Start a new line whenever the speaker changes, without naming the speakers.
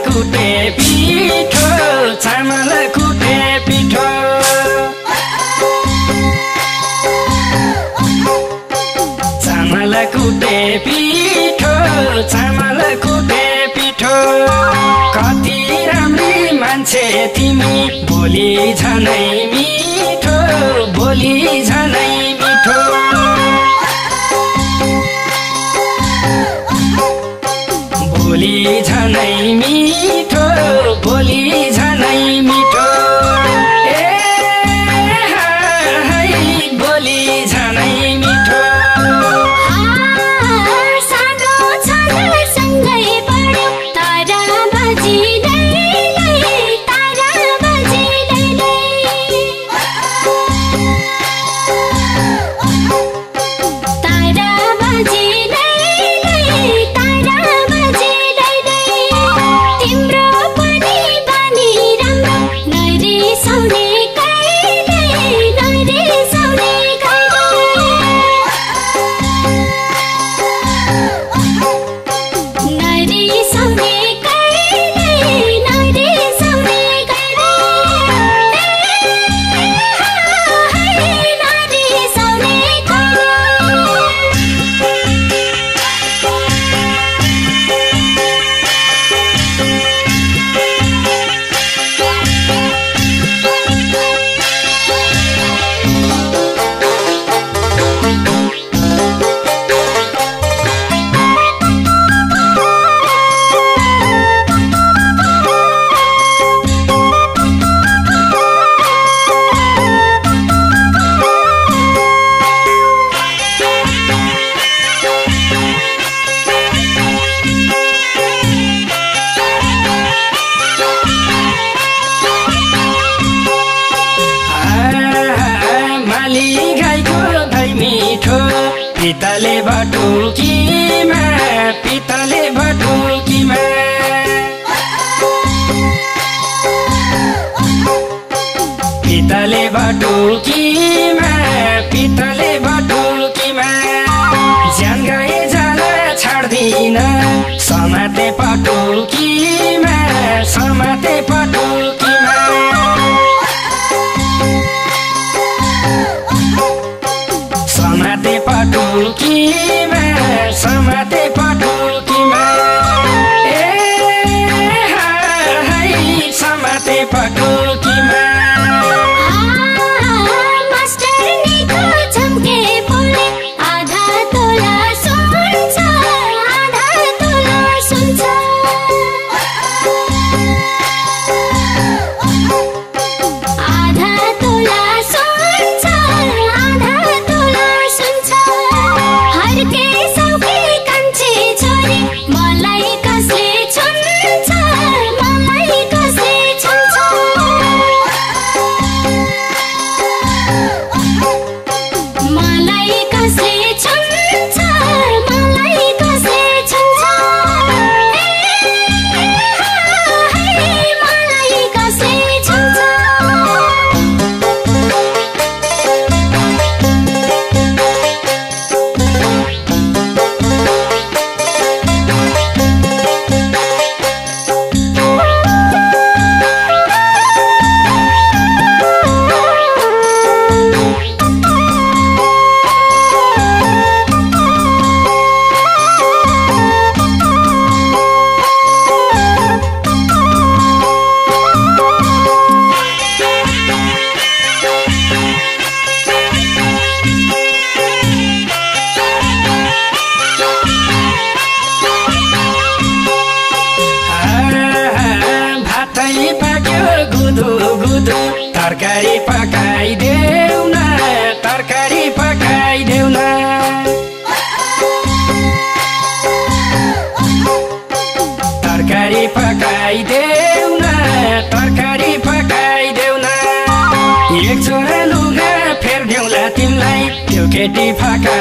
कुटे पिठो चामल कुटे पिठो चामल कुटे पिठो चामल कुटे पिठो कति राम्री मान्छे तिमी बोली झनै मिठो बोली झनै मिठो बोली झनै मिठो बोली झनै मिठो ए हाय बोली झनै मिठो
सानो छन् सँगै पढ्यो तारा बजिँदै तारा बजिँदै तारा बजिँदै तारा तिम्रो पनि बानी राम्रो नरिसाउने कहिले नरिसाउने नरिसाउने कहिले नरिसाउने नरिसाउने
पितले भटुकीमा पितले भटुकीमा पितले भटुकीमा पितले भटुकीमा ज्यान गए जाला छाड्दिन समाते पटुकीमा समाते पटुकीमा समाते पटुकीमा समाते पटुकीमा ए हाय समाते पटुकीमा
मास्टरनीको झम्के बोले आधा तोला सुन्छ आधा तोला सुन्छ आधा तोला सुन्छ आधा तोला सुन्छ हर्के सौके कान्छे छोरी मलाई कसले छुन्छ मलाई कसले छुन्छ मलाई कसले छुन्छ मलाई कसले छुन्छ मलाई कसले छुन्छ
तरकारी पकाइदेऊ न तरकारी पकाइदेऊ न तरकारी पकाइदेऊ न तरकारी पकाइदेऊ न एक जोडा लुगा फेर्देऊला तिमीलाई त्यो केटी फका